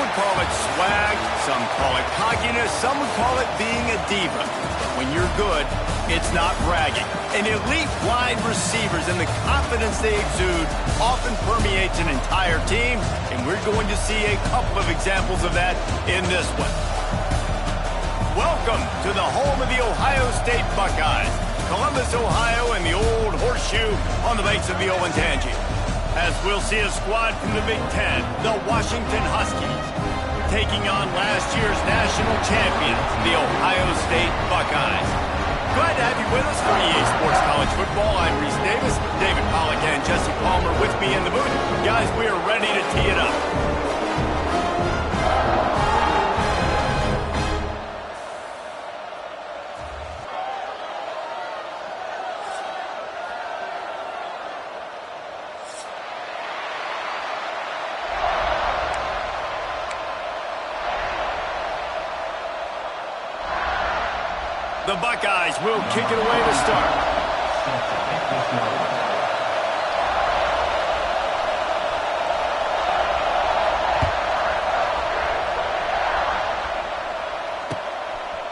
would call it swag, some call it cockiness, some would call it being a diva. But when you're good, it's not bragging. And elite wide receivers and the confidence they exude often permeates an entire team, and we're going to see a couple of examples of that in this one. Welcome to the home of the Ohio State Buckeyes, Columbus, Ohio, and the old horseshoe on the banks of the Olentangy. As we'll see a squad from the Big Ten, the Washington Huskies, taking on last year's national champions, the Ohio State Buckeyes. Glad to have you with us for EA Sports College Football. I'm Reese Davis, David Pollack and Jesse Palmer with me in the booth. Guys, we are ready to tee it up. The Buckeyes will kick it away to start.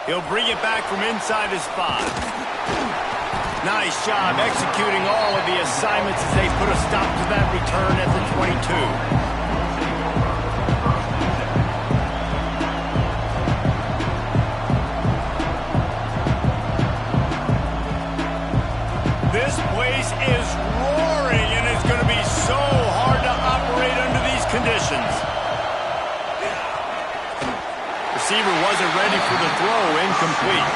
He'll bring it back from inside his 5. Nice job executing all of the assignments as they put a stop to that return at the 22. This place is roaring, and it's going to be so hard to operate under these conditions. Receiver wasn't ready for the throw, incomplete.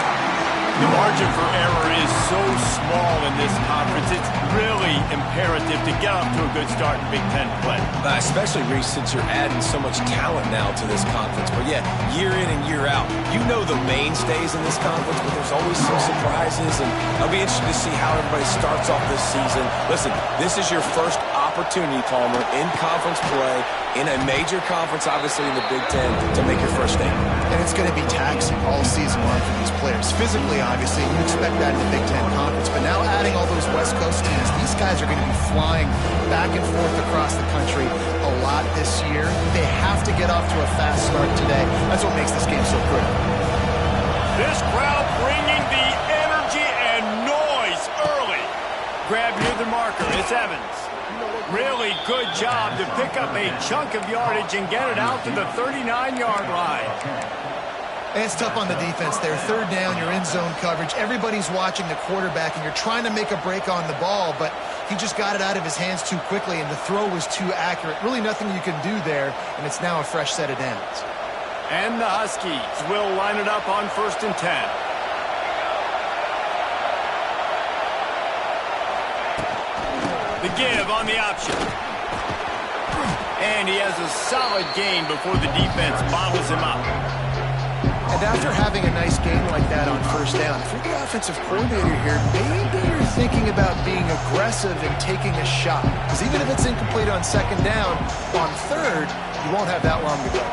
The margin for error is so small in this conference, it's really imperative to get off to a good start in Big Ten play. Especially, Reese, since you're adding so much talent now to this conference. But yeah, year in and year out, you know the mainstays in this conference, but there's always some surprises, and I'll be interested to see how everybody starts off this season. Listen, this is your first opportunity, Palmer, in conference play, in a major conference, obviously in the Big Ten, to make your first statement. And it's going to be taxing all season long for these players. Physically, obviously, you expect that in the Big Ten Conference. But now adding all those West Coast teams, these guys are going to be flying back and forth across the country a lot this year. They have to get off to a fast start today. That's what makes this game so critical. This crowd bringing the energy and noise early. Grab near the marker. It's Evans. Really good job to pick up a chunk of yardage and get it out to the 39-yard line. And it's tough on the defense there. Third down, you're in zone coverage. Everybody's watching the quarterback, and you're trying to make a break on the ball, but he just got it out of his hands too quickly, and the throw was too accurate. Really nothing you can do there, and it's now a fresh set of downs. And the Huskies will line it up on 1st and 10. The give on the option. And he has a solid gain before the defense bottles him up. And after having a nice game like that on 1st down, if you're the offensive coordinator here, maybe you're thinking about being aggressive and taking a shot. Because even if it's incomplete on 2nd down, on 3rd, you won't have that long to go.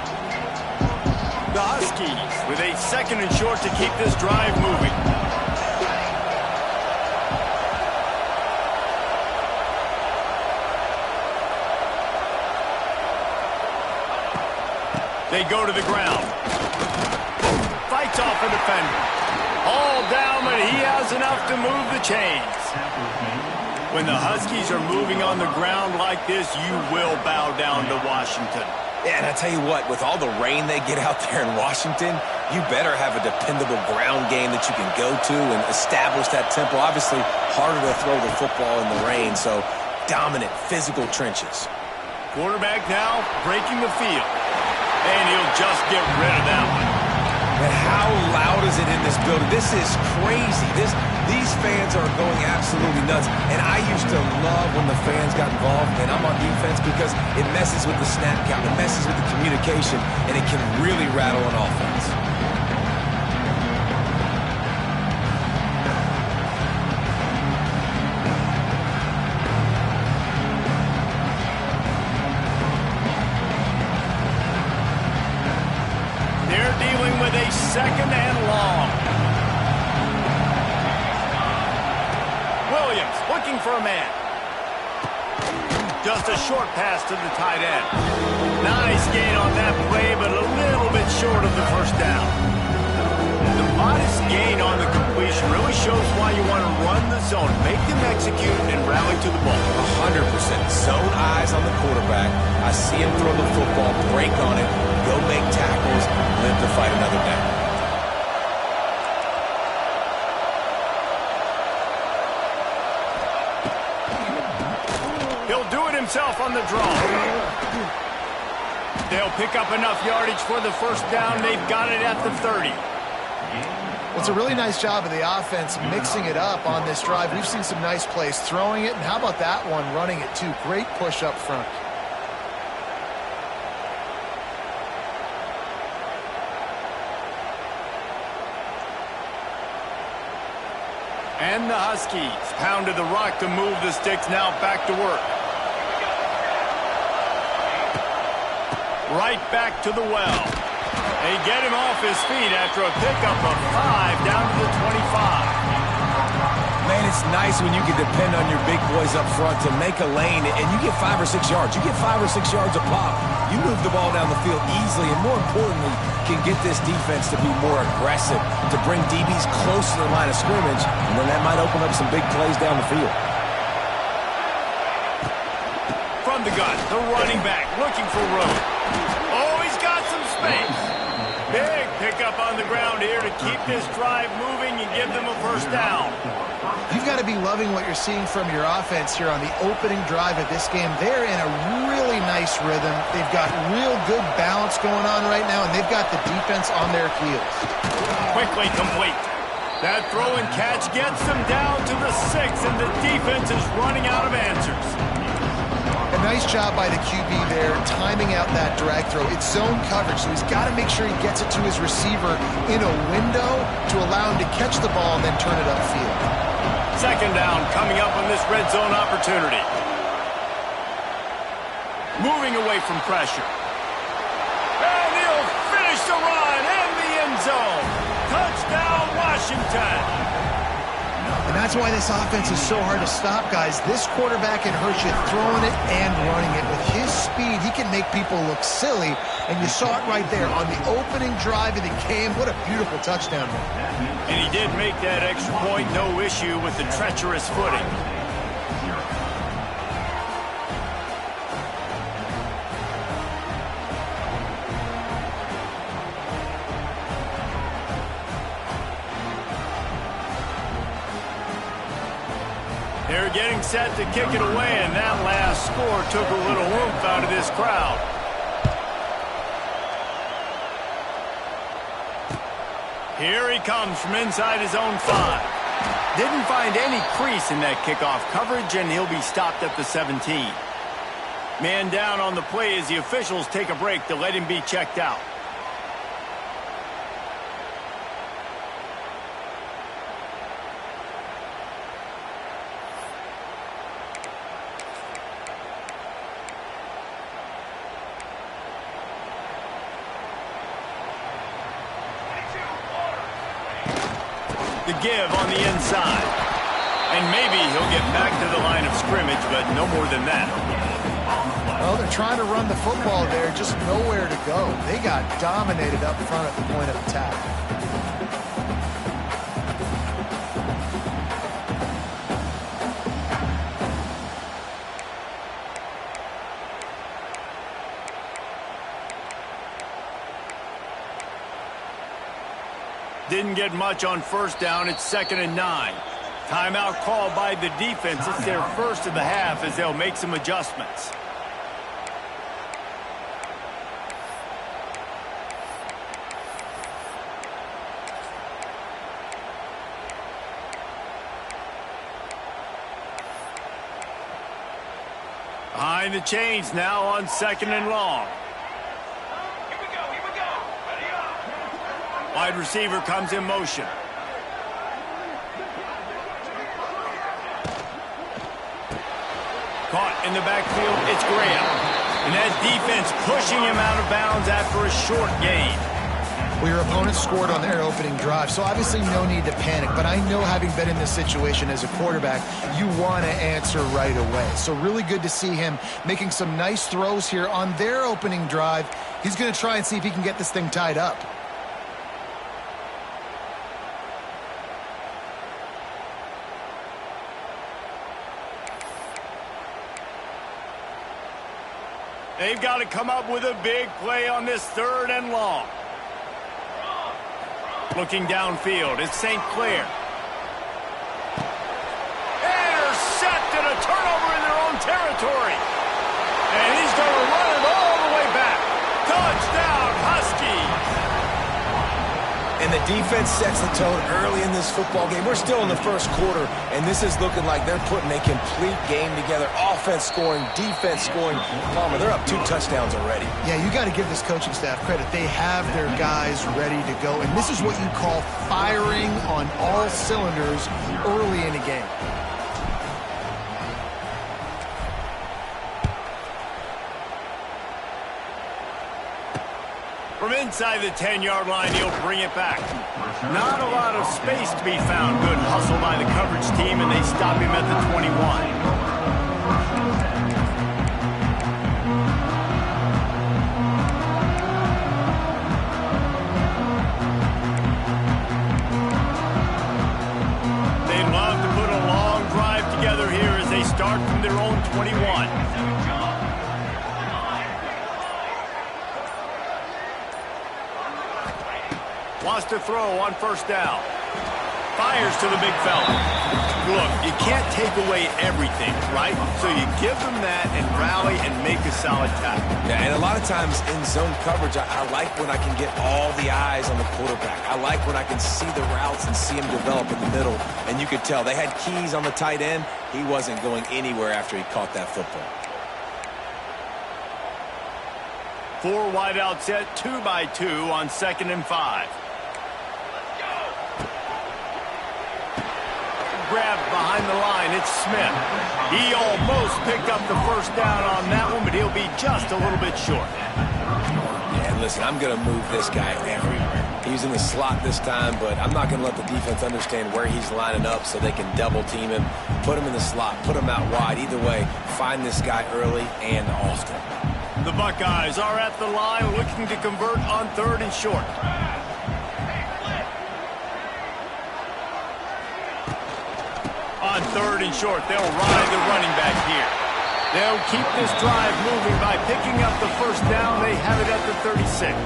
The Huskies with a 2nd and short to keep this drive moving. They go to the ground. Fights off a defender. All down, but he has enough to move the chains. When the Huskies are moving on the ground like this, you will bow down to Washington. Yeah, and I tell you what, with all the rain they get out there in Washington, you better have a dependable ground game that you can go to and establish that tempo. Obviously, harder to throw the football in the rain, so dominant, physical trenches. Quarterback now breaking the field. And he'll just get rid of that one. And how loud is it in this building? This is crazy. These fans are going absolutely nuts. And I used to love when the fans got involved, and I'm on defense, because it messes with the snap count, it messes with the communication, and it can really rattle an offense. Dealing with a 2nd and long. Williams looking for a man. Just a short pass to the tight end. Nice gain on that play, but a little bit short of the first down. The modest gain on the completion really shows why you want to run the zone, make them execute, and rally to the ball. 100%. Zone eyes on the quarterback. I see him throw the football, break on it, go make tackles, live to fight another down. He'll do it himself on the draw. They'll pick up enough yardage for the first down. They've got it at the 30. Well, it's a really nice job of the offense mixing it up on this drive. We've seen some nice plays throwing it, and how about that one running it too? Great push up front. And the Huskies pounded the rock to move the sticks, now back to work. Right back to the well. They get him off his feet after a pickup of 5 down to the 25. Man, it's nice when you can depend on your big boys up front to make a lane, and you get 5 or 6 yards. You get 5 or 6 yards a pop. You move the ball down the field easily, and more importantly, can get this defense to be more aggressive, to bring DBs close to the line of scrimmage, and then that might open up some big plays down the field. From the gun, the running back looking for room. Oh, he's got some space. Big pickup on the ground here to keep this drive moving and give them a first down. You've got to be loving what you're seeing from your offense here on the opening drive of this game. They're in a really nice rhythm. They've got real good balance going on right now, and they've got the defense on their heels. Quickly complete. That throw and catch gets them down to the 6, and the defense is running out of answers. A nice job by the QB there, timing out that drag throw. It's zone coverage, so he's got to make sure he gets it to his receiver in a window to allow him to catch the ball and then turn it upfield. Second down coming up on this red zone opportunity. Moving away from pressure. And he'll finish the run in the end zone. Touchdown, Washington. And that's why this offense is so hard to stop, guys. This quarterback can hurt you throwing it and running it. With his speed, he can make people look silly. And you saw it right there on the opening drive of the game. What a beautiful touchdown. And he did make that extra point, no issue with the treacherous footing. They're getting set to kick it away, and that last score took a little oomph out of this crowd. Here he comes from inside his own 5. Didn't find any crease in that kickoff coverage, and he'll be stopped at the 17. Man down on the play as the officials take a break to let him be checked out. The give on the inside. And maybe he'll get back to the line of scrimmage, but no more than that. Well, they're trying to run the football there, just nowhere to go. They got dominated up front at the point of attack. Didn't get much on first down. It's 2nd and 9. Timeout called by the defense. It's their first of the half as they'll make some adjustments. Behind the chains now on 2nd and long. Wide receiver comes in motion. Caught in the backfield, it's Graham. And that defense pushing him out of bounds after a short gain. Well, your opponent scored on their opening drive, so obviously no need to panic. But I know, having been in this situation as a quarterback, you want to answer right away. So really good to see him making some nice throws here on their opening drive. He's going to try and see if he can get this thing tied up. They've got to come up with a big play on this 3rd and long. Looking downfield, it's St. Clair. Intercepted, a turnover in their own territory. And he's going to run it all the way back. Touchdown, Huskies. And the defense sets the tone early in this football game. We're still in the first quarter, and this is looking like they're putting a complete game together. Offense scoring, defense scoring. Palmer, they're up 2 touchdowns already. Yeah, you got to give this coaching staff credit. They have their guys ready to go, and this is what you call firing on all cylinders early in a game. From inside the 10-yard line, he'll bring it back. Not a lot of space to be found. Good hustle by the coverage team, and they stop him at the 21. They love to put a long drive together here as they start from their own 21. Wants to throw on 1st down. Fires to the big fella. Look, you can't take away everything, right? So you give them that and rally and make a solid tackle. Yeah, and a lot of times in zone coverage, I like when I can get all the eyes on the quarterback. I like when I can see the routes and see him develop in the middle. And you could tell they had keys on the tight end. He wasn't going anywhere after he caught that football. 4 wide out set, 2 by 2 on 2nd and 5. Grab behind the line, it's Smith. He almost picked up the 1st down on that one, but he'll be just a little bit short. And listen, I'm going to move this guy everywhere. He's in the slot this time, but I'm not going to let the defense understand where he's lining up so they can double team him, put him in the slot, put him out wide. Either way, find this guy early and often. The Buckeyes are at the line looking to convert on 3rd and short. On 3rd and short, they'll ride the running back here. They'll keep this drive moving by picking up the 1st down. They have it at the 36.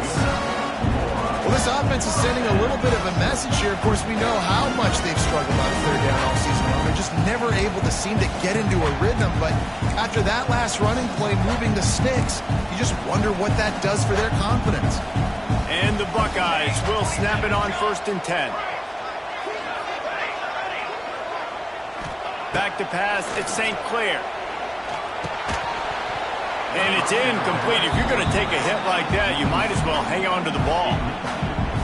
Well, this offense is sending a little bit of a message here. Of course, we know how much they've struggled on 3rd down all season long. They're just never able to seem to get into a rhythm. But after that last running play, moving the sticks, you just wonder what that does for their confidence. And the Buckeyes will snap it on 1st and 10. Back to pass, it's St. Clair. And it's incomplete. If you're going to take a hit like that, you might as well hang on to the ball.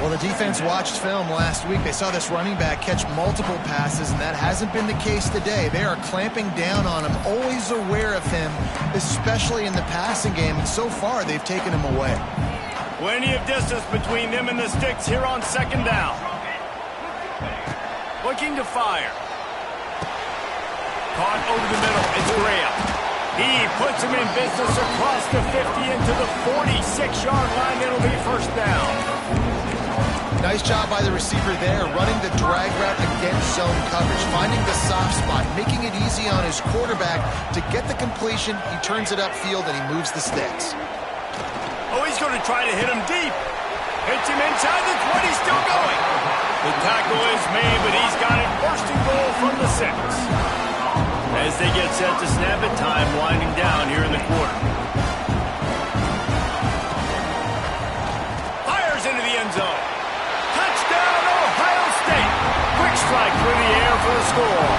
Well, the defense watched film last week. They saw this running back catch multiple passes, and that hasn't been the case today. They are clamping down on him, always aware of him, especially in the passing game. And so far, they've taken him away. Plenty of distance between them and the sticks here on 2nd down. Looking to fire. Caught over the middle, it's Graham. He puts him in business across the 50 into the 46-yard line. It'll be 1st down. Nice job by the receiver there, running the drag route against zone coverage, finding the soft spot, making it easy on his quarterback to get the completion. He turns it upfield and he moves the sticks. Oh, he's going to try to hit him deep. Hits him inside the 20, still going. The tackle is made, but he's got it 1st and goal from the 6. As they get set to snap it, time winding down here in the quarter. Fires into the end zone. Touchdown, Ohio State. Quick strike through the air for the score.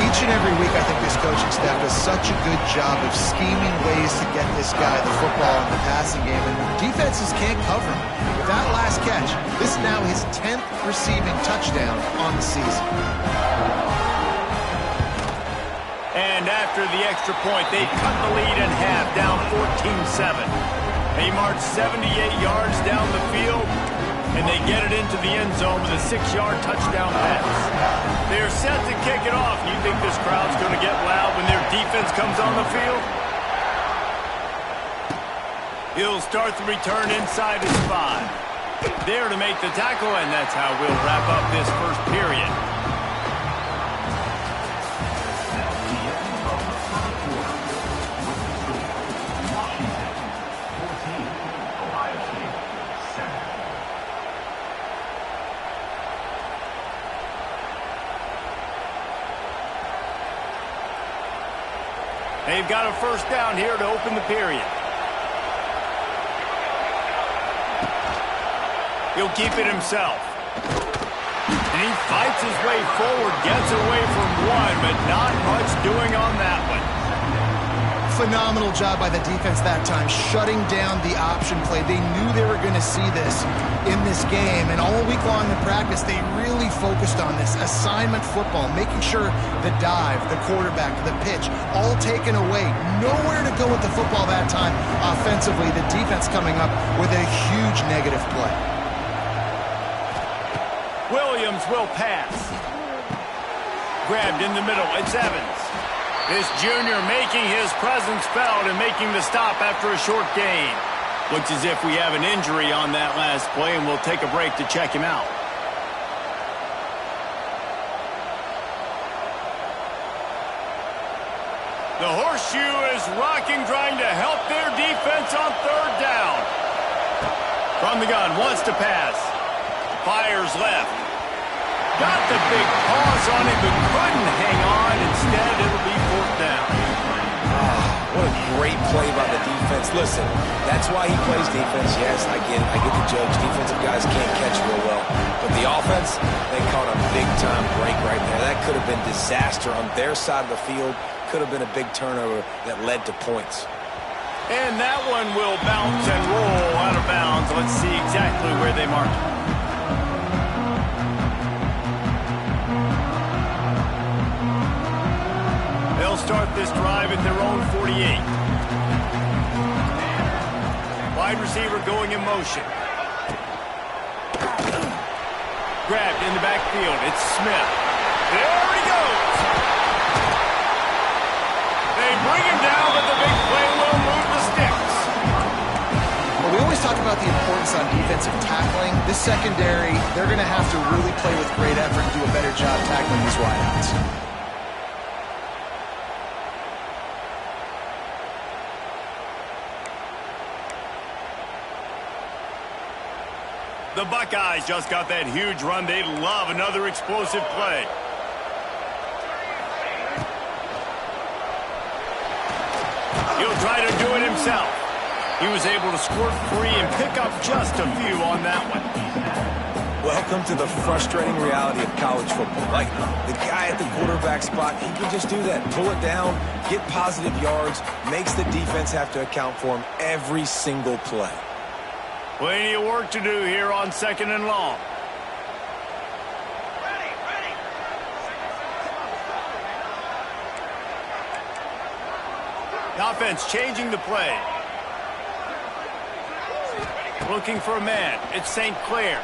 Each and every week, I think this coaching staff does such a good job of scheming ways to get this guy the football in the passing game, and defenses can't cover him. With that last catch, this is now his 10th receiving touchdown on the season. And after the extra point, they cut the lead in half, down 14-7. They march 78 yards down the field, and they get it into the end zone with a 6-yard touchdown pass. They're set to kick it off. You think this crowd's going to get loud when their defense comes on the field? He'll start the return inside his 5. There to make the tackle, and that's how we'll wrap up this first period. They've got a first down here to open the period. He'll keep it himself. And he fights his way forward, gets away from one, but not much doing on that one. Phenomenal job by the defense that time, shutting down the option play. They knew they were going to see this in this game, and all week long in practice, they really focused on this assignment football, making sure the dive, the quarterback, the pitch, all taken away. Nowhere to go with the football that time offensively. The defense coming up with a huge negative play. Williams will pass. Grabbed in the middle. It's Evans. This junior making his presence felt and making the stop after a short gain. Looks as if we have an injury on that last play, and we'll take a break to check him out. The horseshoe is rocking, trying to help their defense on third down. From the gun, wants to pass. Fires left. Got the big pause on him, but couldn't hang on. Instead, it'll be fourth down. What a great play by the defense. Listen, that's why he plays defense. Yes, I get it. I get the jokes. Defensive guys can't catch real well. But the offense, they caught a big-time break right there. That could have been disaster on their side of the field. Could have been a big turnover that led to points. And that one will bounce and roll out of bounds. Let's see exactly where they mark it. They'll start this drive at their own 48. Wide receiver going in motion. Grabbed in the backfield. It's Smith. There he goes. They bring him down, but the big play will move the sticks. Well, we always talk about the importance on defensive tackling. This secondary, they're going to have to really play with great effort and do a better job tackling these wideouts. The Buckeyes just got that huge run. They love another explosive play. He'll try to do it himself. He was able to squirt free and pick up just a few on that one. Welcome to the frustrating reality of college football. Like, the guy at the quarterback spot, he can just do that. Pull it down, get positive yards, makes the defense have to account for him every single play. Plenty of work to do here on second and long. The offense changing the play. Looking for a man. It's St. Clair.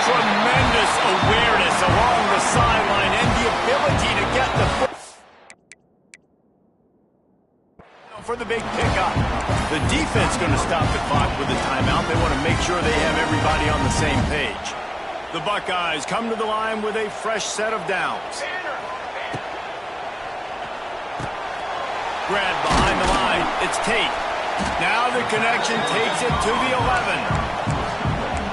Tremendous awareness along the sideline and the ability to get the foot for the big pickup. The defense going to stop the clock with a timeout. They want to make sure they have everybody on the same page. The Buckeyes come to the line with a fresh set of downs. Grab behind the line. It's Tate. Now the connection takes it to the 11.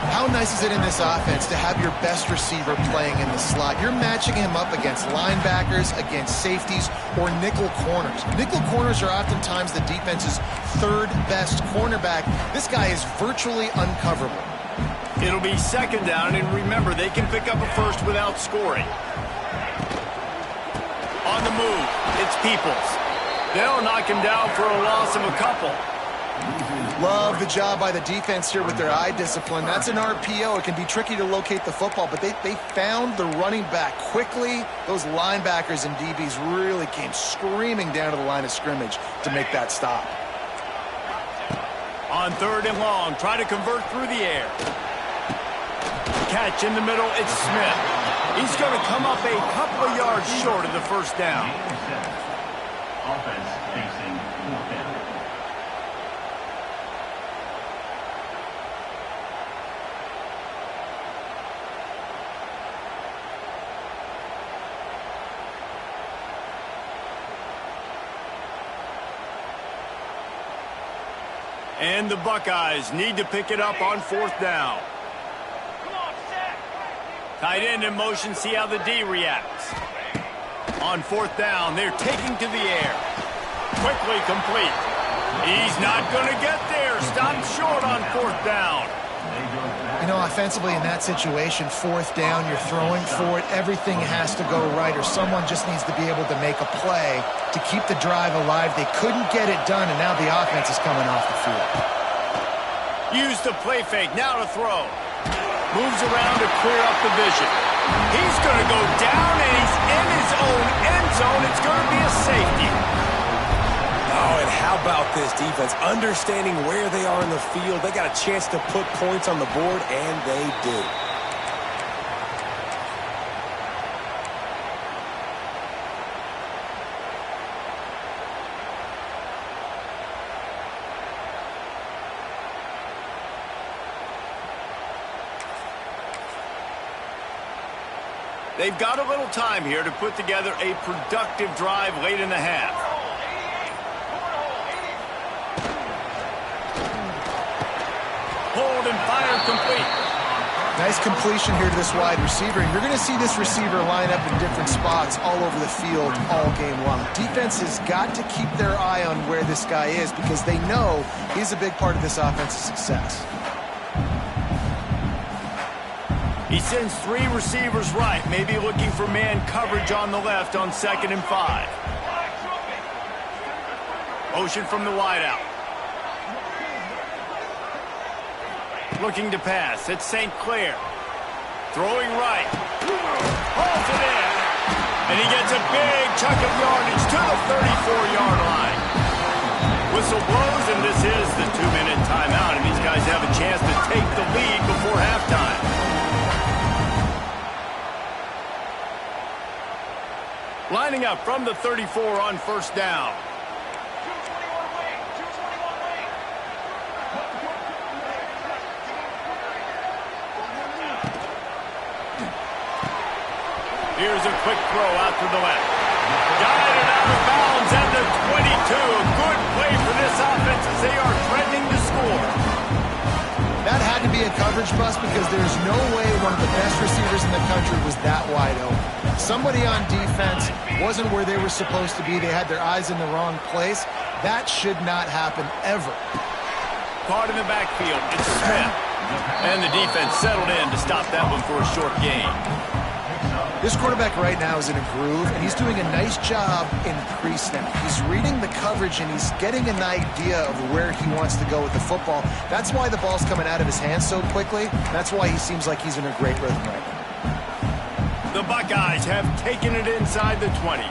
How nice is it in this offense to have your best receiver playing in the slot? You're matching him up against linebackers, against safeties, or nickel corners. Nickel corners are oftentimes the defense's third best cornerback. This guy is virtually uncoverable. It'll be second down, and remember, they can pick up a first without scoring. On the move, it's Peoples. They'll knock him down for a loss of a couple. Love the job by the defense here with their eye discipline. That's an RPO. It can be tricky to locate the football, but they found the running back quickly. Those linebackers and DBs really came screaming down to the line of scrimmage to make that stop. On 3rd and long, try to convert through the air. Catch in the middle, it's Smith. He's going to come up a couple of yards short of the first down. Offense facing 4th down. And the Buckeyes need to pick it up on 4th down. Tight end in motion, see how the D reacts. On 4th down, they're taking to the air. Quickly complete. He's not going to get there. Stopped short on 4th down. You know, offensively in that situation, 4th down, you're throwing for it. Everything has to go right, or someone just needs to be able to make a play to keep the drive alive. They couldn't get it done, and now the offense is coming off the field. Use the play fake, now to throw. Moves around to clear up the vision. He's going to go down, and he's in his own end zone. It's going to be a safety. Oh, and how about this defense? Understanding where they are in the field. They got a chance to put points on the board, and they do. They've got a little time here to put together a productive drive late in the half. Hold and fire complete. Nice completion here to this wide receiver. And you're going to see this receiver line up in different spots all over the field all game long. Defense has got to keep their eye on where this guy is because they know he's a big part of this offense's success. He sends 3 receivers right, maybe looking for man coverage on the left on 2nd and 5. Motion from the wideout. Looking to pass. It's St. Clair. Throwing right. Hauls it in. And he gets a big chunk of yardage to the 34-yard line. Whistle blows, and this is the 2-minute timeout. And these guys have a chance to take the lead before halftime. Lining up from the 34 on 1st down. Here's a quick throw out to the left. Guided out of bounds at the 22. Good play for this offense as they are threatening to score. That had to be a coverage bust because there's no way one of the best receivers in the country was that wide open. Somebody on defense wasn't where they were supposed to be. They had their eyes in the wrong place. That should not happen ever. Caught in the backfield. It's Smith. And the defense settled in to stop that one for a short gain. This quarterback right now is in a groove, and he's doing a nice job in pre-snap. He's reading the coverage, and he's getting an idea of where he wants to go with the football. That's why the ball's coming out of his hands so quickly. That's why he seems like he's in a great rhythm right now. The Buckeyes have taken it inside the 20.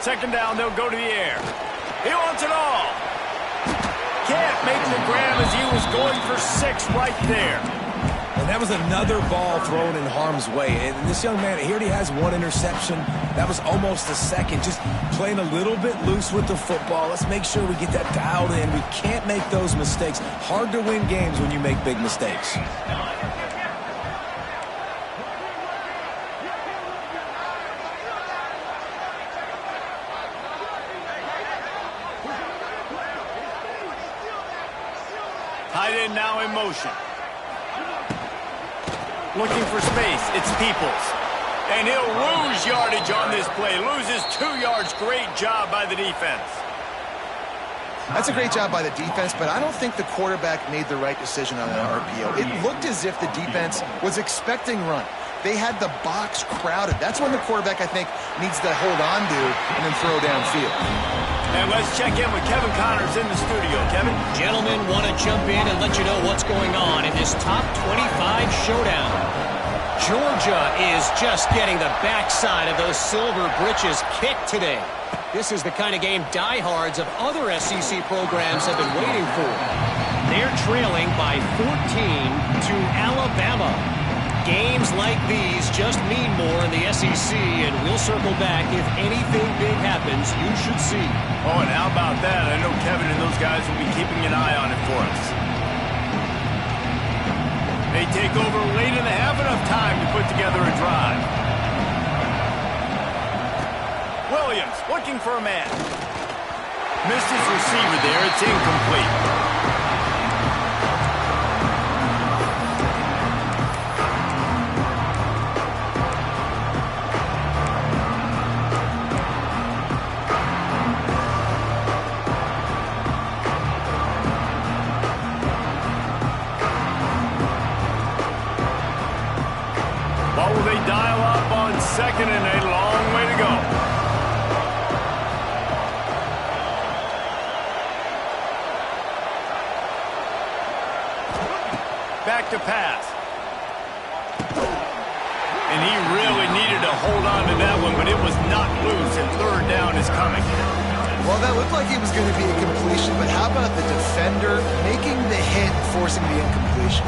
Second down, they'll go to the air. He wants it all. Can't make the grab as he was going for 6 right there. And that was another ball thrown in harm's way. And this young man, he already has 1 interception. That was almost a second. Just playing a little bit loose with the football. Let's make sure we get that dialed in. We can't make those mistakes. Hard to win games when you make big mistakes. Tight end now in motion. Looking for space. It's Peoples. And he'll lose yardage on this play. Loses 2 yards. Great job by the defense. That's a great job by the defense, but I don't think the quarterback made the right decision on that RPO. It looked as if the defense was expecting run. they had the box crowded. That's when the quarterback, I think, needs to hold on to and then throw downfield. And let's check in with Kevin Connors in the studio. Kevin? Gentlemen, want to jump in and let you know what's going on in this top 25 showdown. Georgia is just getting the backside of those silver britches kicked today. This is the kind of game diehards of other SEC programs have been waiting for. They're trailing by 14 to Alabama. Games like these just mean more in the SEC, and we'll circle back if anything big happens. You should see. Oh, and how about that? I know Kevin and those guys will be keeping an eye on it for us. They take over late in the half, enough time to put together a drive. Williams looking for a man. Missed his receiver there. It's incomplete. What will they dial up on second and a long way to go? Back to pass. And he really needed to hold on to that one, but it was not loose, and third down is coming. Well, that looked like it was going to be a completion, but how about the defender making the hit, forcing the incompletion?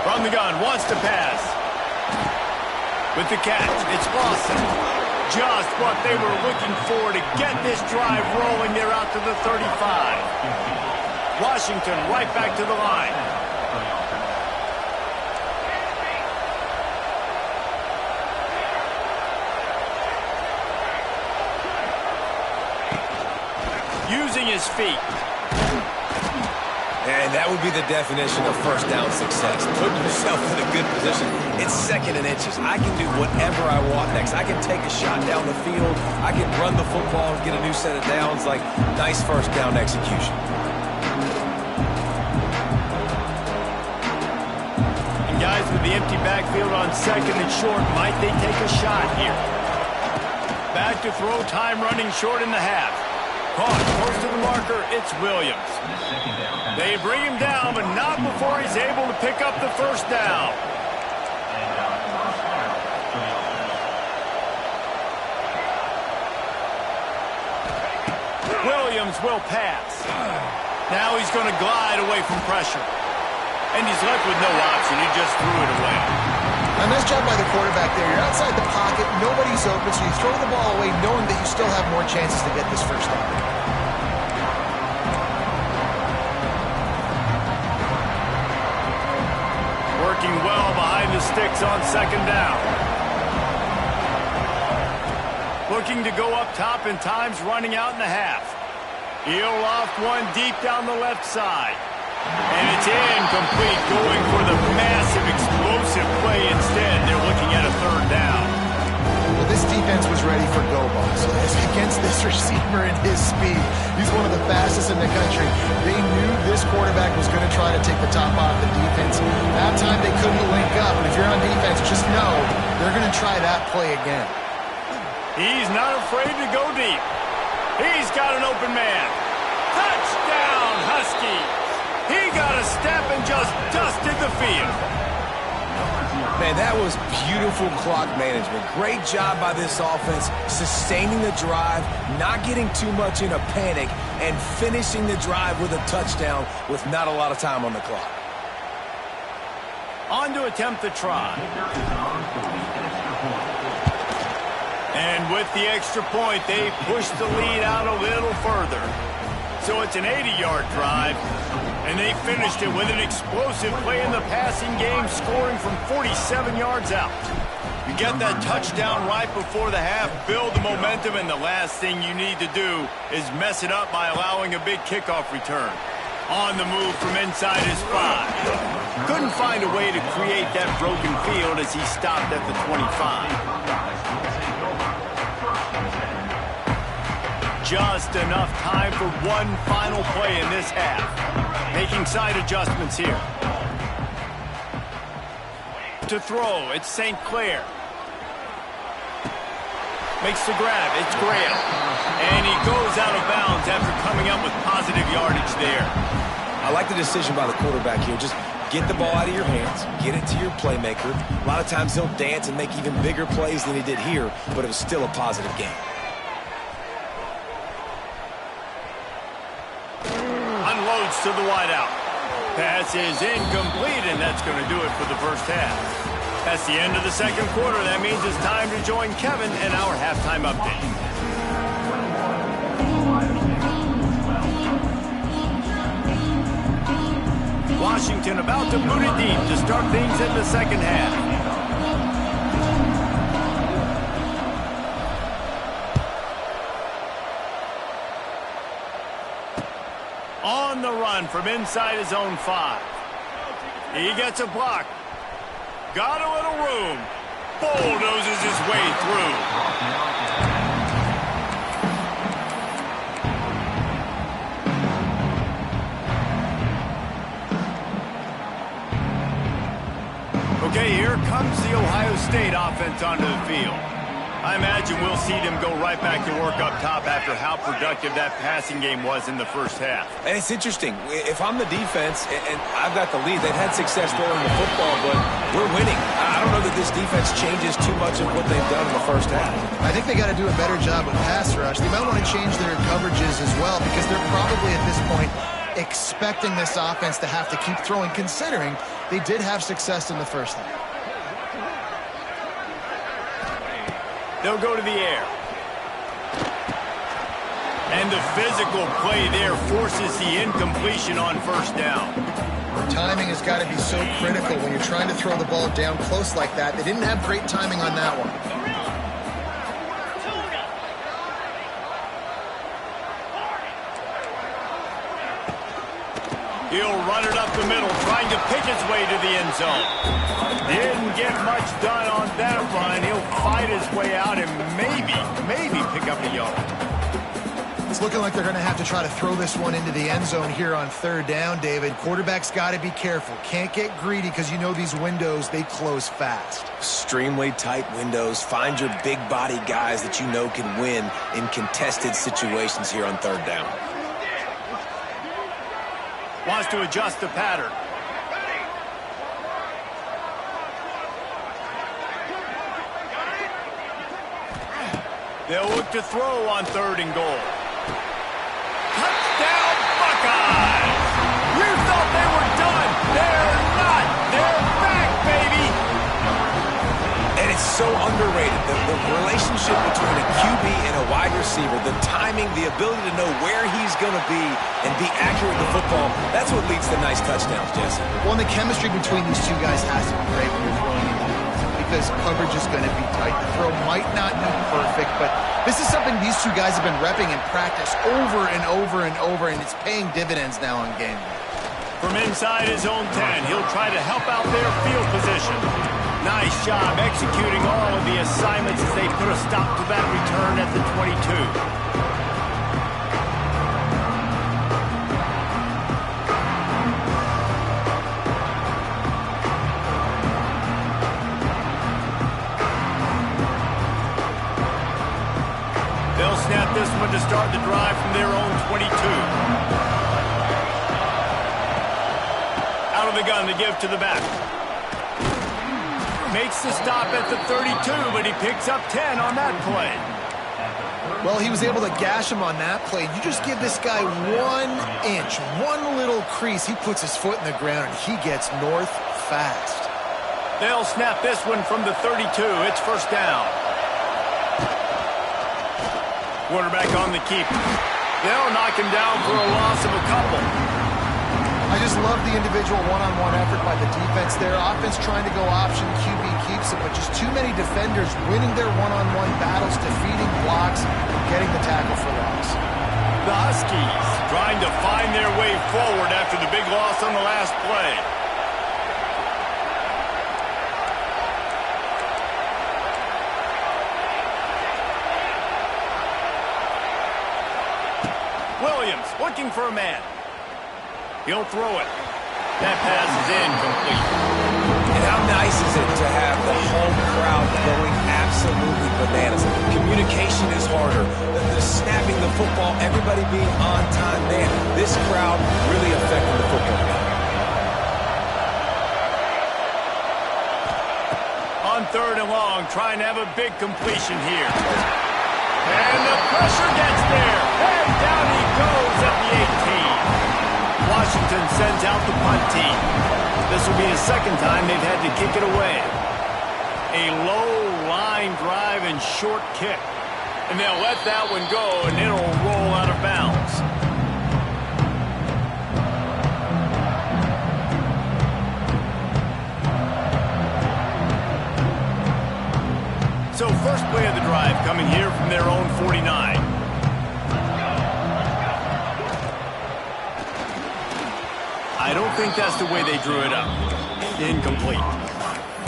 From the gun, wants to pass. With the catch, it's Lawson. Just what they were looking for to get this drive rolling. They're out to the 35. Washington right back to the line. Using his feet. And that would be the definition of first down success. Put yourself in a good position. It's second and inches. I can do whatever I want next. I can take a shot down the field. I can run the football and get a new set of downs. Like, nice first down execution. And guys, with the empty backfield on second and short, might they take a shot here? Back to throw, time running short in the half. Caught close to the marker, it's Williams. They bring him down, but not before he's able to pick up the first down. Williams will pass. Now he's going to glide away from pressure. And he's left with no option. He just threw it away. A nice job by the quarterback there. You're outside the pocket, nobody's open, so you throw the ball away knowing that you still have more chances to get this first down. Working well behind the sticks on second down. Looking to go up top, and time's running out in the half. He'll loft one deep down the left side. And it's incomplete, going for the massive explosive play instead. They're looking at a third down. Well, this defense was ready for go balls against this receiver and his speed. He's one of the fastest in the country. They knew this quarterback was going to try to take the top off the defense. That time they couldn't link up, and if you're on defense, just know they're going to try that play again. He's not afraid to go deep. He's got an open man. Touchdown, Huskies! He got a step and just dusted the field. Man, that was beautiful clock management. Great job by this offense, sustaining the drive, not getting too much in a panic, and finishing the drive with a touchdown with not a lot of time on the clock. On to attempt the try. And with the extra point, they push the lead out a little further. So it's an 80-yard drive, and they finished it with an explosive play in the passing game, scoring from 47 yards out. You get that touchdown right before the half, build the momentum, and the last thing you need to do is mess it up by allowing a big kickoff return. On the move from inside his 5. Couldn't find a way to create that broken field as he stopped at the 25. Just enough time for one final play in this half. Making side adjustments here. To throw, it's St. Clair. Makes the grab, it's Graham. And he goes out of bounds after coming up with positive yardage there. I like the decision by the quarterback here. Just get the ball out of your hands, get it to your playmaker. A lot of times he'll dance and make even bigger plays than he did here, but it was still a positive game. Unloads to the wideout. Pass is incomplete, and that's going to do it for the first half. That's the end of the second quarter. That means it's time to join Kevin in our halftime update. Washington about to boot it deep to start things in the second half. On the run from inside his own 5. He gets a block. Got a little room. Bulldozes his way through. Okay, here comes the Ohio State offense onto the field. I imagine we'll see them go right back to work up top after how productive that passing game was in the first half. And it's interesting. If I'm the defense and I've got the lead, they've had success throwing the football, but we're winning. I don't know that this defense changes too much of what they've done in the first half. I think they got to do a better job with pass rush. They might want to change their coverages as well because they're probably at this point expecting this offense to have to keep throwing, considering they did have success in the first half. They'll go to the air. And the physical play there forces the incompletion on first down. Timing has got to be so critical when you're trying to throw the ball down close like that. They didn't have great timing on that one. He'll run it up the middle, trying to pick his way to the end zone. Didn't get much done on that run. He'll fight his way out and maybe pick up a yard. It's looking like they're going to have to try to throw this one into the end zone here on third down, David. Quarterback's got to be careful. Can't get greedy because you know these windows, they close fast. Extremely tight windows. Find your big body guys that you know can win in contested situations here on third down. Wants to adjust the pattern. They'll look to throw on third and goal. Touchdown, Buckeyes! You thought they were done. They're not. They're back, baby. And it's so underrated. The relationship between a QB and a wide receiver, the timing, the ability to know where he's going to be and be accurate with the football, that's what leads to nice touchdowns, Jesse. Well, and the chemistry between these two guys has to be great when you're throwing into the because coverage is going to be tight. The throw might not be perfect, but this is something these two guys have been repping in practice over and over and over, and it's paying dividends now on game day. From inside his own 10, he'll try to help out their field position. Nice job executing all of the assignments as they put a stop to that return at the 22. They'll snap this one to start the drive from their own 22. Out of the gun to give to the back. Makes the stop at the 32, but he picks up 10 on that play. Well, he was able to gash him on that play. You just give this guy 1 inch, one little crease, he puts his foot in the ground, and he gets north fast. They'll snap this one from the 32. It's first down. Quarterback on the keep. They'll knock him down for a loss of a couple. I just love the individual one-on-one effort by the defense there. Offense trying to go option, QB keeps it, but just too many defenders winning their one-on-one battles, defeating blocks, getting the tackle for loss. The Huskies trying to find their way forward after this play. Williams looking for a man. He'll throw it. That pass is incomplete. And how nice is it to have the home crowd going absolutely bananas? Communication is harder. The snapping the football, everybody being on time, man. This crowd really affecting the football game. On 3rd and long, trying to have a big completion here. And the pressure gets there. And down he goes at the 18. Washington sends out the punt team. This will be the second time they've had to kick it away. A low line drive and short kick. And they'll let that one go, and it'll roll out of bounds. So first play of the drive coming here from their own 49. I don't think that's the way they drew it up. Incomplete.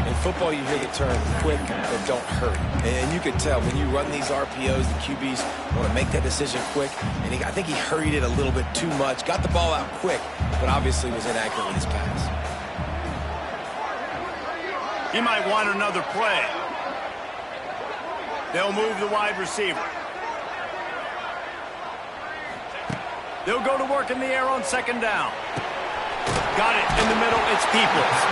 In football, you hear the term quick but don't hurry. And you can tell when you run these RPOs, the QBs want to make that decision quick. And I think he hurried it a little bit too much. Got the ball out quick, but obviously was inaccurate with his pass. He might want another play. They'll move the wide receiver. They'll go to work in the air on 2nd down. Got it in the middle. It's Peoples.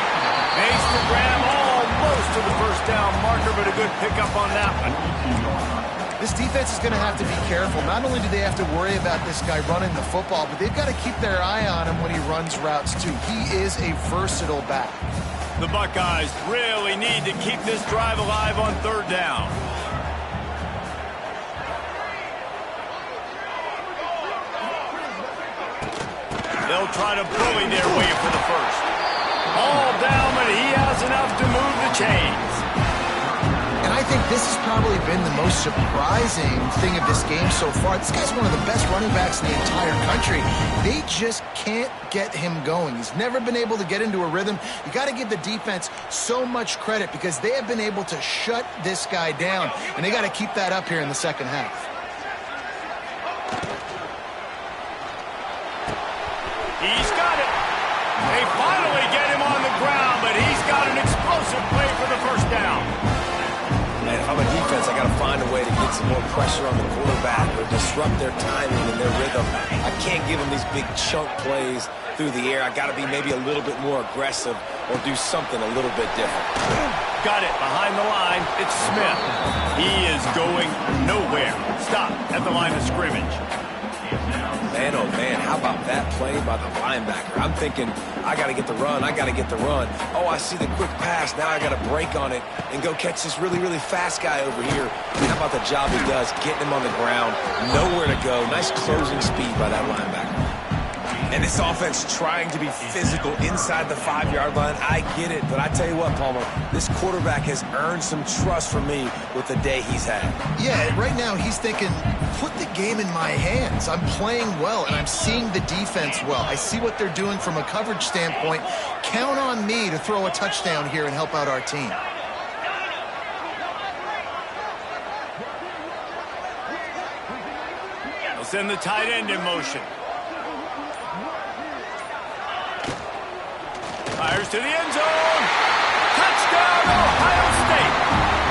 Makes the grab almost to the 1st down marker, but a good pickup on that one. This defense is going to have to be careful. Not only do they have to worry about this guy running the football, but they've got to keep their eye on him when he runs routes too. He is a versatile back. The Buckeyes really need to keep this drive alive on 3rd down. They'll try to bully their way for the 1st. All down, but he has enough to move the chains. And I think this has probably been the most surprising thing of this game so far. This guy's one of the best running backs in the entire country. They just can't get him going. He's never been able to get into a rhythm. You got to give the defense so much credit because they have been able to shut this guy down, and they got to keep that up here in the 2nd half. He's got it. They finally get him on the ground, but he's got an explosive play for the 1st down. And if I'm a defense, I got to find a way to get some more pressure on the quarterback or disrupt their timing and their rhythm. I can't give them these big chunk plays through the air. I got to be maybe a little bit more aggressive or do something a little bit different. Got it behind the line. It's Smith. He is going nowhere. Stop at the line of scrimmage. Man, oh man, how about that play by the linebacker? I'm thinking, I got to get the run, I got to get the run. Oh, I see the quick pass, now I got to break on it and go catch this really, really fast guy over here. And how about the job he does, getting him on the ground, nowhere to go. Nice closing speed by that linebacker. And this offense trying to be physical inside the 5-yard line. I get it, but I tell you what, Palmer, this quarterback has earned some trust from me with the day he's had. Yeah, right now he's thinking, put the game in my hands. I'm playing well, and I'm seeing the defense well. I see what they're doing from a coverage standpoint. Count on me to throw a touchdown here and help out our team. They'll send the tight end in motion. Fires to the end zone. Touchdown, Ohio State.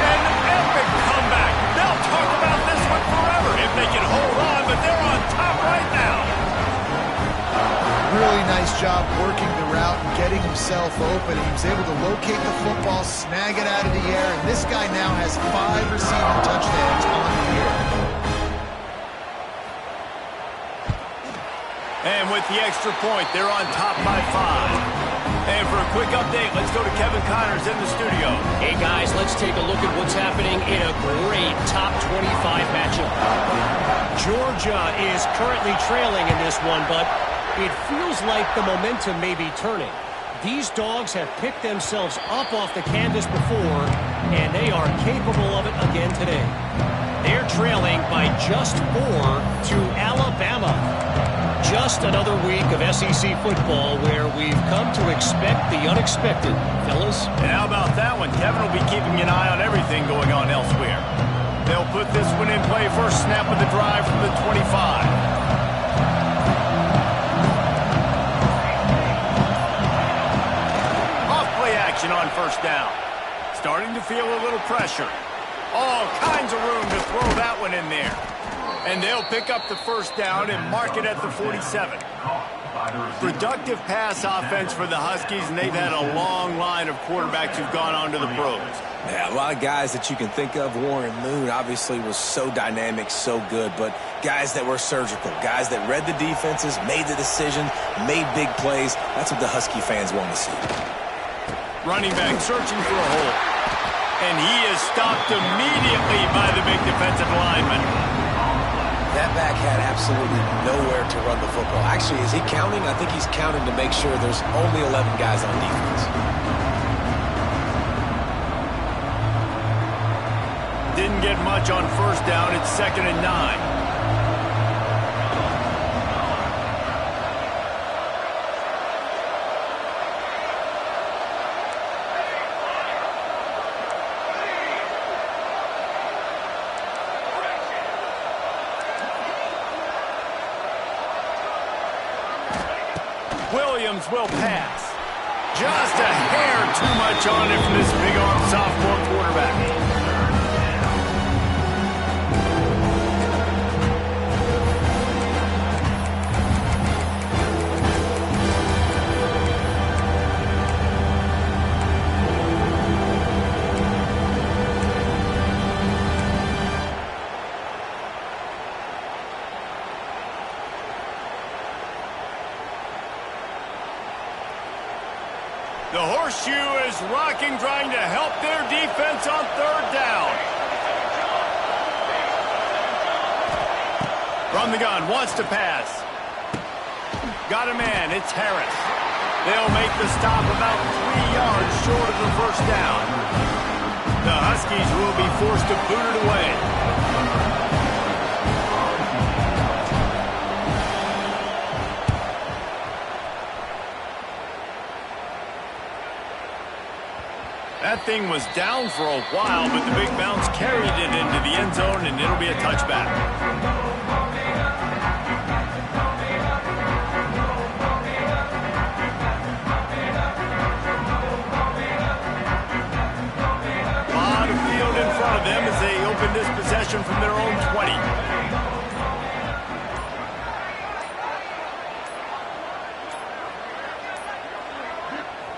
An epic comeback. They'll talk about this one forever if they can hold on, but they're on top right now. Really nice job working the route and getting himself open. He was able to locate the football, snag it out of the air, and this guy now has 5 receiving touchdowns on the year. And with the extra point, they're on top by 5. And for a quick update, let's go to Kevin Connors in the studio. Hey, guys, let's take a look at what's happening in a great top 25 matchup. Georgia is currently trailing in this one, but it feels like the momentum may be turning. These dogs have picked themselves up off the canvas before, and they are capable of it again today. They're trailing by just 4 to Alabama. just another week of SEC football where we've come to expect the unexpected, fellas. And how about that one? Kevin will be keeping an eye on everything going on elsewhere. They'll put this one in play first snap of the drive from the 25. Off-play action on first down. Starting to feel a little pressure. All kinds of room to throw that one in there. And they'll pick up the first down and mark it at the 47. Productive pass offense for the Huskies, and they've had a long line of quarterbacks who've gone on to the pros. Yeah, a lot of guys that you can think of. Warren Moon obviously was so dynamic, so good, but guys that were surgical, guys that read the defenses, made the decision, made big plays. That's what the Husky fans want to see. Running back searching for a hole. And he is stopped immediately by the big defensive lineman. That back had absolutely nowhere to run the football. Actually, is he counting? I think he's counting to make sure there's only 11 guys on defense. Didn't get much on first down. It's 2nd and 9. Williams will pass. Just a hair too much on it from this big-arm sophomore quarterback. The horseshoe is rocking, trying to help their defense on third down. From the gun, wants to pass. Got a man, it's Harris. They'll make the stop about 3 yards short of the first down. The Huskies will be forced to boot it away. That thing was down for a while, but the big bounce carried it into the end zone, and it'll be a touchback. A lot of field in front of them as they open this possession from their own 20.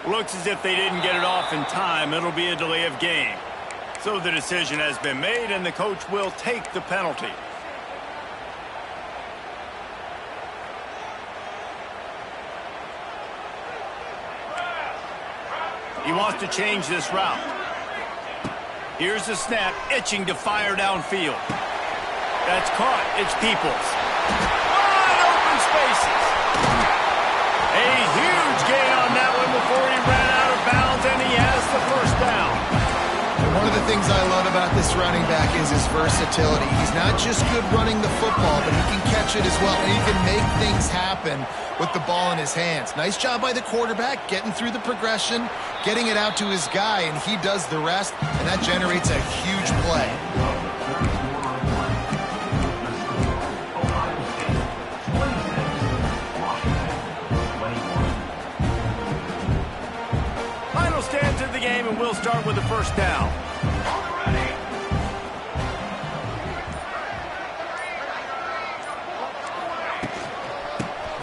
Looks as if they didn't get it off in time. It'll be a delay of game. So the decision has been made, and the coach will take the penalty. He wants to change this route. Here's the snap, itching to fire downfield. That's caught. It's Peoples. Wide open spaces. A huge gain on that one before he ran out of bounds, and he has the first down. One of the things I love about this running back is his versatility. He's not just good running the football, but he can catch it as well, and he can make things happen with the ball in his hands. Nice job by the quarterback, getting through the progression, getting it out to his guy, and he does the rest, and that generates a huge play. Game, and we'll start with the first down.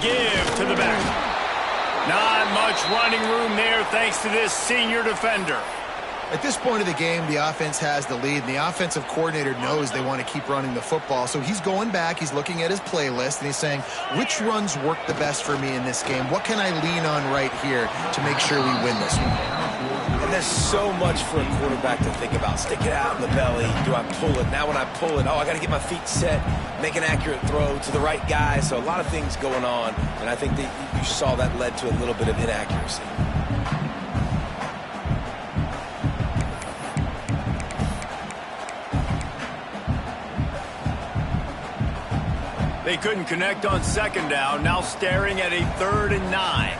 Give to the back. Not much running room there thanks to this senior defender. At this point of the game, the offense has the lead, and the offensive coordinator knows they want to keep running the football. So he's going back, he's looking at his playlist, and he's saying, which runs work the best for me in this game? What can I lean on right here to make sure we win this one? And there's so much for a quarterback to think about. Stick it out in the belly. Do I pull it? Now when I pull it, I got to get my feet set, make an accurate throw to the right guy. So a lot of things going on, and I think that you saw that led to a little bit of inaccuracy. They couldn't connect on second down, now staring at a 3rd and 9.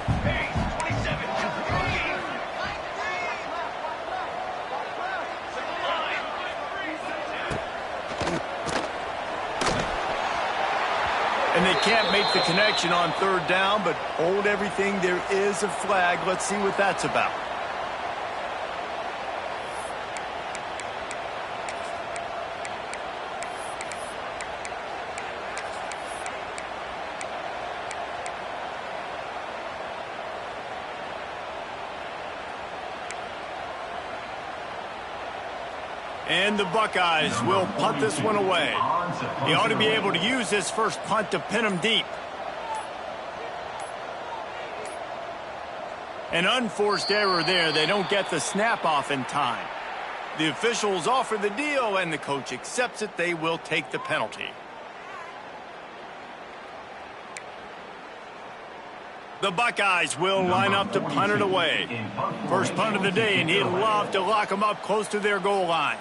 And they can't make the connection on 3rd down, but hold everything. There is a flag. Let's see what that's about. And the Buckeyes will punt this one away. He ought to be able to use this first punt to pin them deep. An unforced error there. They don't get the snap off in time. The officials offer the deal, and the coach accepts it. They will take the penalty. The Buckeyes will line up to punt it away. First punt of the day, and he'd love to lock them up close to their goal line.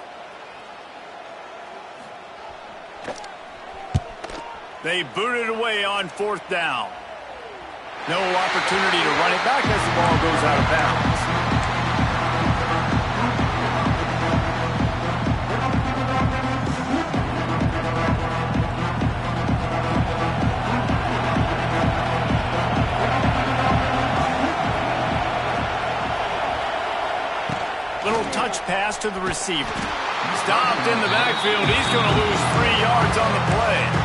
They boot it away on 4th down. No opportunity to run it back as the ball goes out of bounds. Little touch pass to the receiver. Stopped in the backfield. He's going to lose 3 yards on the play.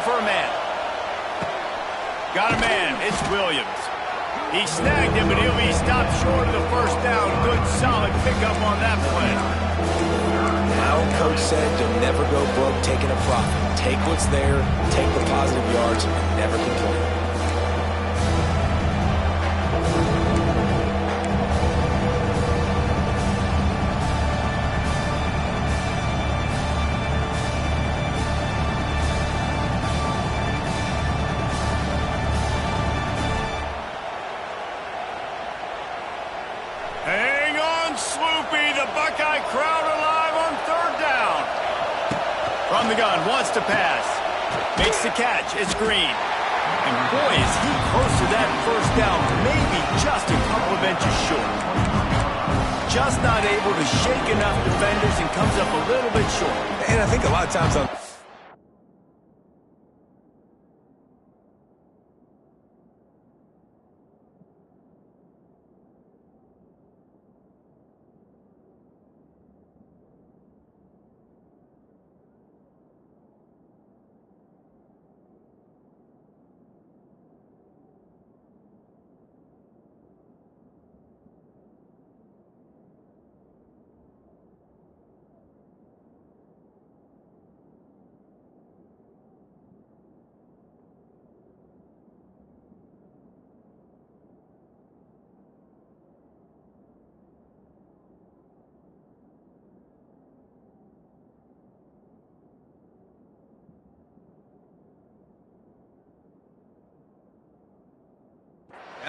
For a man. Got a man. It's Williams. He snagged him, but he'll be stopped short of the first down. Good, solid pickup on that play. My old coach said, you'll never go broke taking a profit. Take what's there, take the positive yards, and never complain. From the gun, wants to pass. Makes the catch. It's Green. And boy, is he close to that first down. Maybe just a couple of inches short. Just not able to shake enough defenders and comes up a little bit short. And I think a lot of times on...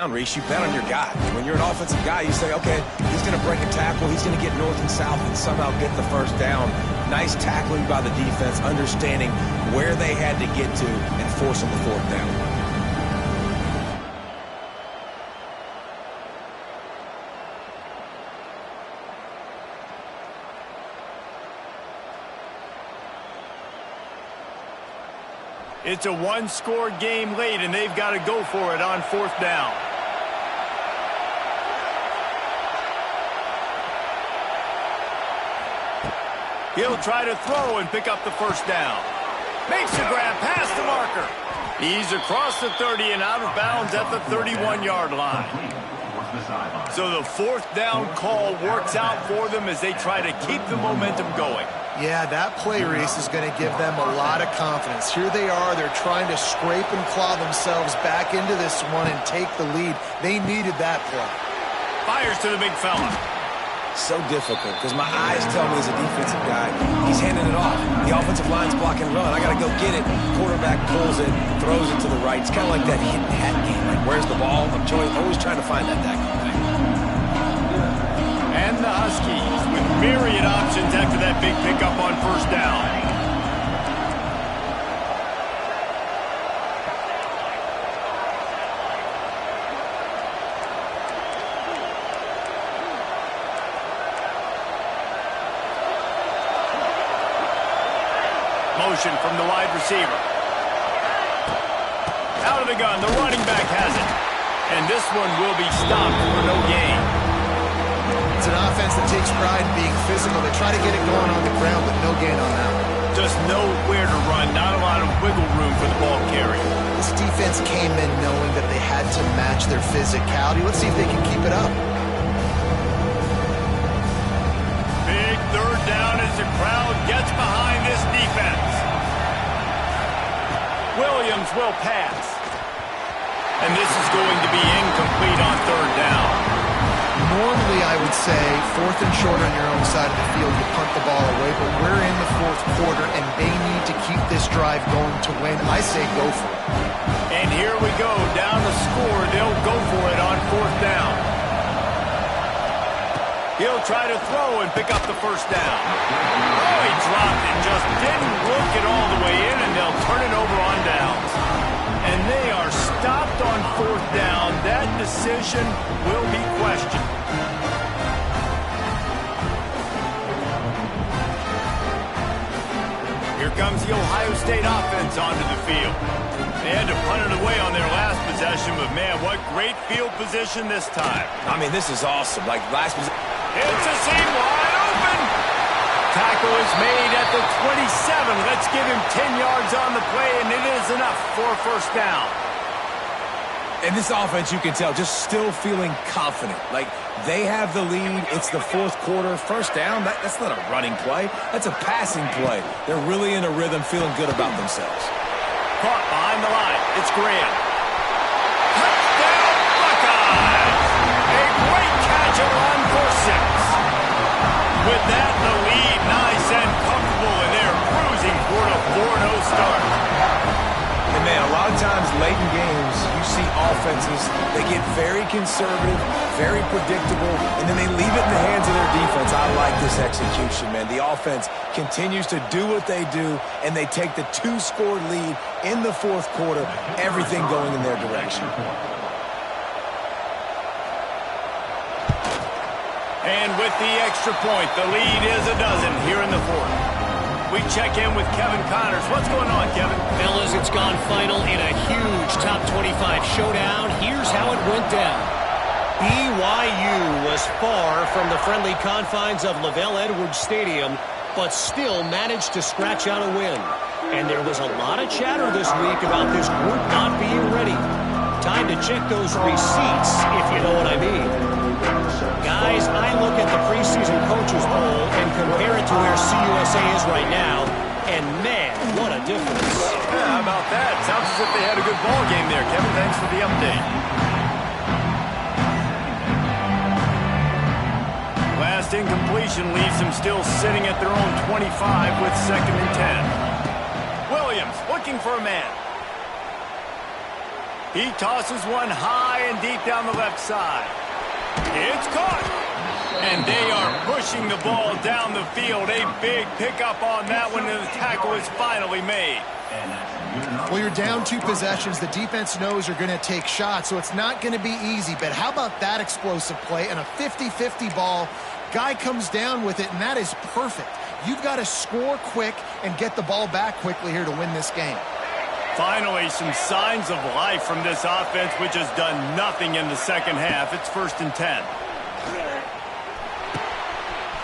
Reese, you bet on your guy. When you're an offensive guy, you say, okay, he's going to break a tackle, he's going to get north and south and somehow get the first down. Nice tackling by the defense, understanding where they had to get to and forcing the 4th down. It's a one-score game late, and they've got to go for it on 4th down. He'll try to throw and pick up the first down. Makes the grab past the marker. He's across the 30 and out of bounds at the 31-yard line. the sideline. So the fourth down call works out for them as they try to keep the momentum going. Yeah, that play, Reese, is going to give them a lot of confidence. Here they are. They're trying to scrape and claw themselves back into this one and take the lead. They needed that play. Fires to the big fella. So difficult because my eyes tell me as a defensive guy, he's handing it off. The offensive line's blocking run. I got to go get it. Quarterback pulls it, throws it to the right. It's kind of like that hidden hat game. Like, where's the ball? I'm always trying to find that guy. And the Huskies with myriad options after that big pickup on first down. Motion from the wide receiver. Out of the gun, the running back has it. And this one will be stopped for no gain. It's an offense that takes pride in being physical. They try to get it going on the ground, but no gain on that one. Just nowhere to run, not a lot of wiggle room for the ball carrier. This defense came in knowing that they had to match their physicality. Let's see if they can keep it up. Big third down as the crowd gets behind this defense. Williams will pass. And this is going to be incomplete on third down. Normally, I would say, fourth and short on your own side of the field, you punt the ball away, but we're in the fourth quarter, and they need to keep this drive going to win. I say go for it. And here we go, down the score. They'll go for it on fourth down. He'll try to throw and pick up the first down. Oh, he dropped it, just didn't look it all the way in, and they'll turn it over on downs. And they are stopped on fourth down. That decision will be questioned. Here comes the Ohio State offense onto the field. They had to punt it away on their last possession, but man, what great field position this time. I mean, this is awesome. Like last possession. It's a seam wide open. Tackle is made at the 27. Let's give him 10 yards on the play, and it is enough for a first down. And this offense, you can tell, just still feeling confident. Like, they have the lead. It's the fourth quarter. First down, that's not a running play. That's a passing play. They're really in a rhythm, feeling good about themselves. Caught behind the line. It's Graham. Touchdown, Buckeyes! A great catch and run for 6. With that, the lead nice and comfortable, and they're cruising toward a 4-0 start. And man, a lot of times late in games, you see offenses, they get very conservative, very predictable, and then they leave it in the hands of their defense. I like this execution, man. The offense continues to do what they do, and they take the 2-score lead in the fourth quarter, everything going in their direction. And with the extra point, the lead is a dozen here in the fourth. We check in with Kevin Connors. What's going on, Kevin? Fellas, it's gone final in a huge top 25 showdown. Here's how it went down. BYU was far from the friendly confines of LaVell Edwards Stadium, but still managed to scratch out a win. And there was a lot of chatter this week about this group not being ready. Time to check those receipts, if you know what I mean. Guys, I look at the preseason coaches poll and compare it to where CUSA is right now, and man, what a difference. Yeah, how about that? Sounds as if they had a good ball game there, Kevin. Thanks for the update. Last incompletion leaves them still sitting at their own 25 with 2nd and 10. Williams looking for a man. He tosses one high and deep down the left side. It's caught. And they are pushing the ball down the field. A big pickup on that one, and the tackle is finally made. Well, you're down 2 possessions. The defense knows you're going to take shots, so it's not going to be easy. But how about that explosive play and a 50-50 ball? Guy comes down with it, and that is perfect. You've got to score quick and get the ball back quickly here to win this game. Finally, some signs of life from this offense, which has done nothing in the second half. It's 1st and 10.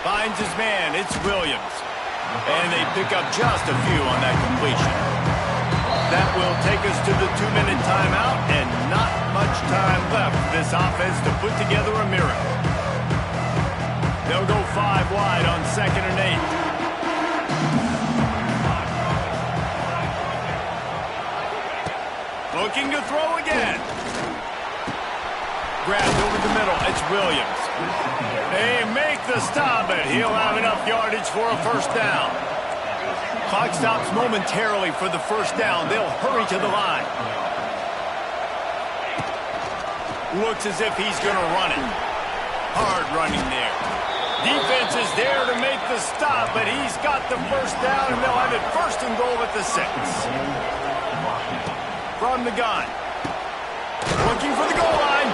Finds his man. It's Williams. And they pick up just a few on that completion. That will take us to the 2-minute timeout, and not much time left for this this offense to put together a miracle. They'll go 5 wide on 2nd and 8. Looking to throw again. Grabbed over the middle. It's Williams. They make the stop, but he'll have enough yardage for a first down. Clock stops momentarily for the first down. They'll hurry to the line. Looks as if he's going to run it. Hard running there. Defense is there to make the stop, but he's got the first down, and they'll have it 1st and goal at the 6. From the gun. Looking for the goal line.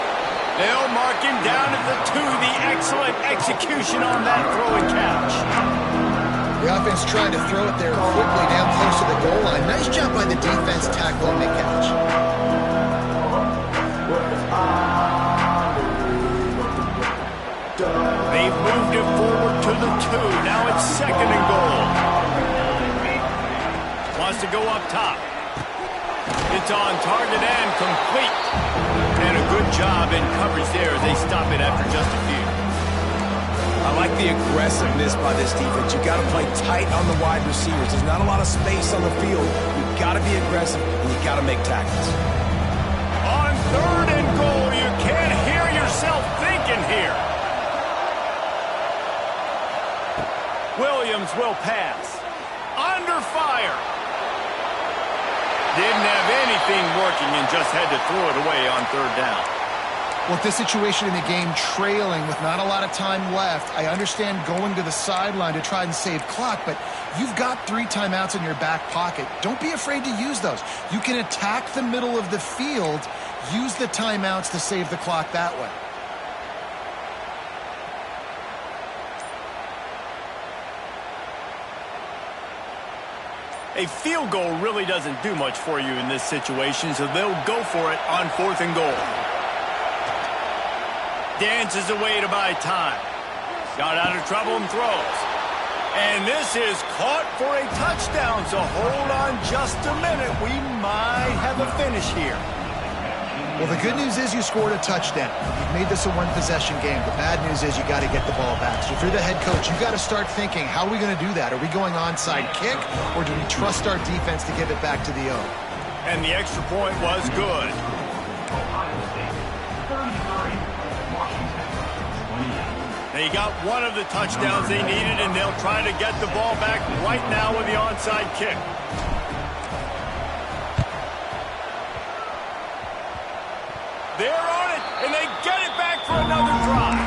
They'll mark him down at the 2. The excellent execution on that throw and catch. The offense trying to throw it there quickly down close to the goal line. Nice job by the defense tackling the catch. They've moved it forward to the 2. Now it's 2nd and goal. Wants to go up top. It's on target and complete. And a good job in coverage there as they stop it after just a few. I like the aggressiveness by this defense. You've got to play tight on the wide receivers. There's not a lot of space on the field. You've got to be aggressive, and you've got to make tackles. On 3rd and goal, you can't hear yourself thinking here. Williams will pass. Under fire. Didn't have anything working and just had to throw it away on 3rd down. With this situation in the game, trailing with not a lot of time left, I understand going to the sideline to try and save clock, but you've got 3 timeouts in your back pocket. Don't be afraid to use those. You can attack the middle of the field, use the timeouts to save the clock that way. A field goal really doesn't do much for you in this situation, so they'll go for it on 4th and goal. Dances away to buy time. Got out of trouble and throws. And this is caught for a touchdown, so hold on just a minute. We might have a finish here. Well, the good news is you scored a touchdown. You've made this a one-possession game. The bad news is you got to get the ball back. So if you're the head coach, you've got to start thinking, how are we going to do that? Are we going onside kick, or do we trust our defense to give it back to the O? And the extra point was good. They got one of the touchdowns they needed, and they'll try to get the ball back right now with the onside kick. They're on it, and they get it back for another drive.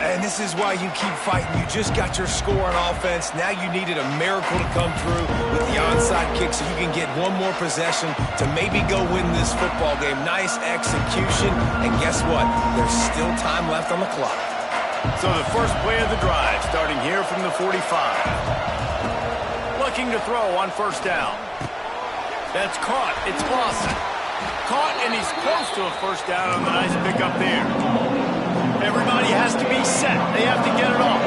And this is why you keep fighting. You just got your score on offense. Now you needed a miracle to come through with the onside kick so you can get one more possession to maybe go win this football game. Nice execution. And guess what? There's still time left on the clock. So the first play of the drive starting here from the 45. Looking to throw on 1st down. That's caught. It's Lawson. Caught, and he's close to a 1st down on the nice pickup there. Everybody has to be set. They have to get it off.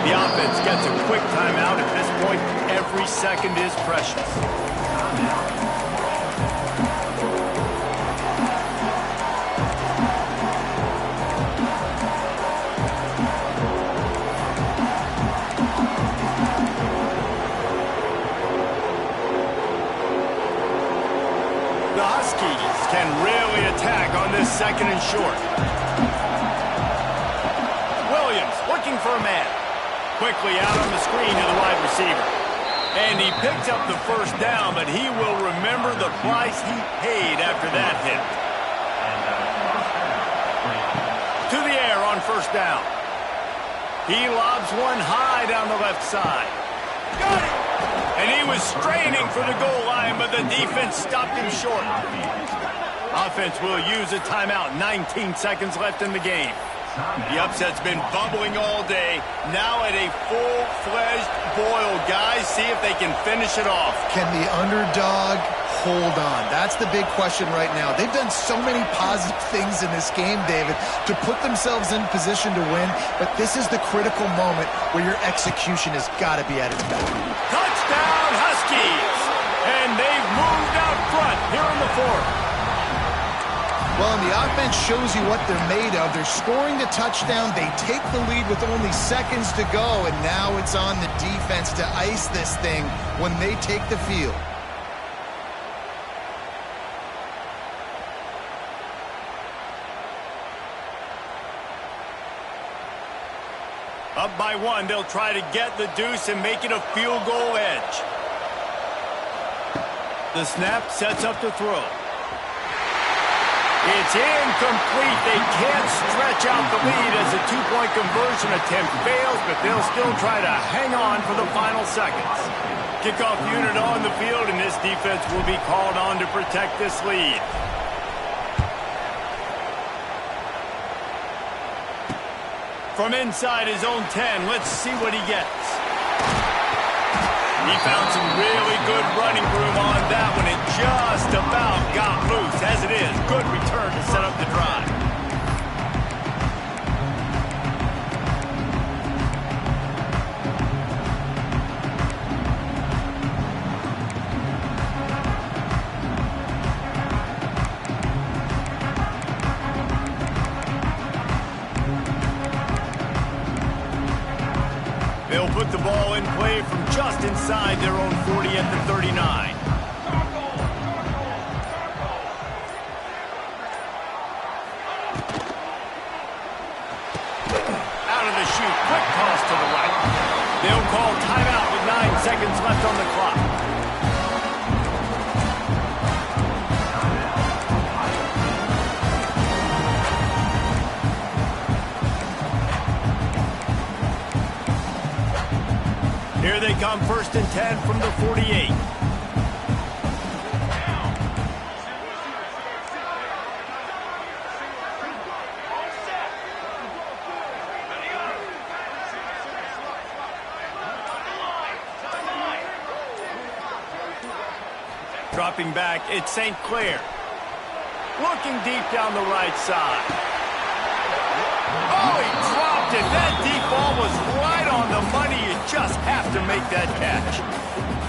The offense gets a quick timeout. At this point, every second is precious. The Huskies can really attack on this 2nd and short. Williams looking for a man. Quickly out on the screen to the wide receiver. And he picked up the 1st down, but he will remember the price he paid after that hit. To the air on 1st down. He lobs one high down the left side. Got it! And he was straining for the goal line, but the defense stopped him short. Offense will use a timeout. 19 seconds left in the game. The upset's been bubbling all day. Now at a full-fledged boil. Guys, see if they can finish it off. Can the underdog hold on? That's the big question right now. They've done so many positive things in this game, David, to put themselves in position to win, but this is the critical moment where your execution has got to be at its best. Touchdown, Huskies! And they've moved out front here in the 4th. Well, and the offense shows you what they're made of. They're scoring the touchdown. They take the lead with only seconds to go, and now it's on the defense to ice this thing when they take the field. Up by one, they'll try to get the deuce and make it a field goal edge. The snap sets up the throw. It's incomplete. They can't stretch out the lead as the two-point conversion attempt fails, but they'll still try to hang on for the final seconds. Kickoff unit on the field, and this defense will be called on to protect this lead. From inside his own 10, let's see what he gets. He found some really good running room on that one and just about got loose. As it is, good return to set up the drive. They'll put the ball in play from just inside their own 40 at the 39. Out of the chute, quick toss to the right. They'll call timeout with 9 seconds left on the clock. Here they come, 1st and 10 from the 48. Dropping back, it's St. Clair. Looking deep down the right side. Oh, he dropped it. That deep ball was right on the money. You just have to make that catch.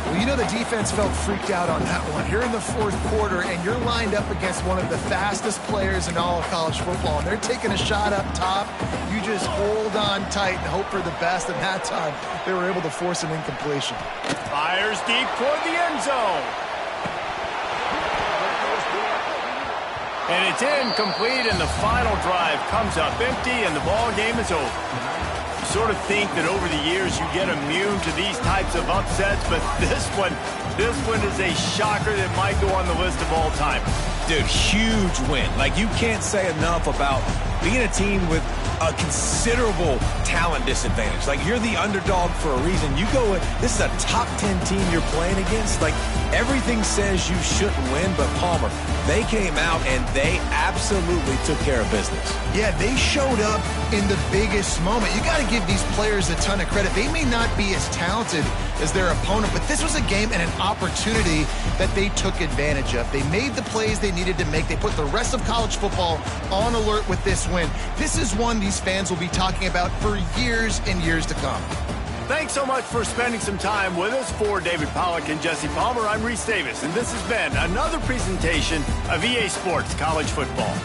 Well, you know the defense felt freaked out on that one. You're in the 4th quarter, and you're lined up against one of the fastest players in all of college football, and they're taking a shot up top. You just hold on tight and hope for the best, and that time they were able to force an incompletion. Fires deep toward the end zone. And it's incomplete, and the final drive comes up empty, and the ball game is over. You sort of think that over the years you get immune to these types of upsets, but this one is a shocker that might go on the list of all time. Dude, huge win. Like, you can't say enough about being a team with a considerable talent disadvantage. Like, you're the underdog for a reason. You go in, this is a top 10 team you're playing against. Like, everything says you shouldn't win, but Palmer, they came out and they absolutely took care of business. Yeah, they showed up in the biggest moment. You got to give these players a ton of credit. They may not be as talented as their opponent, but this was a game and an opportunity that they took advantage of. They made the plays they needed to make. They put the rest of college football on alert with this win. This is one these fans will be talking about for years and years to come. Thanks so much for spending some time with us. For David Pollack and Jesse Palmer, I'm Reese Davis, and this has been another presentation of EA Sports College Football.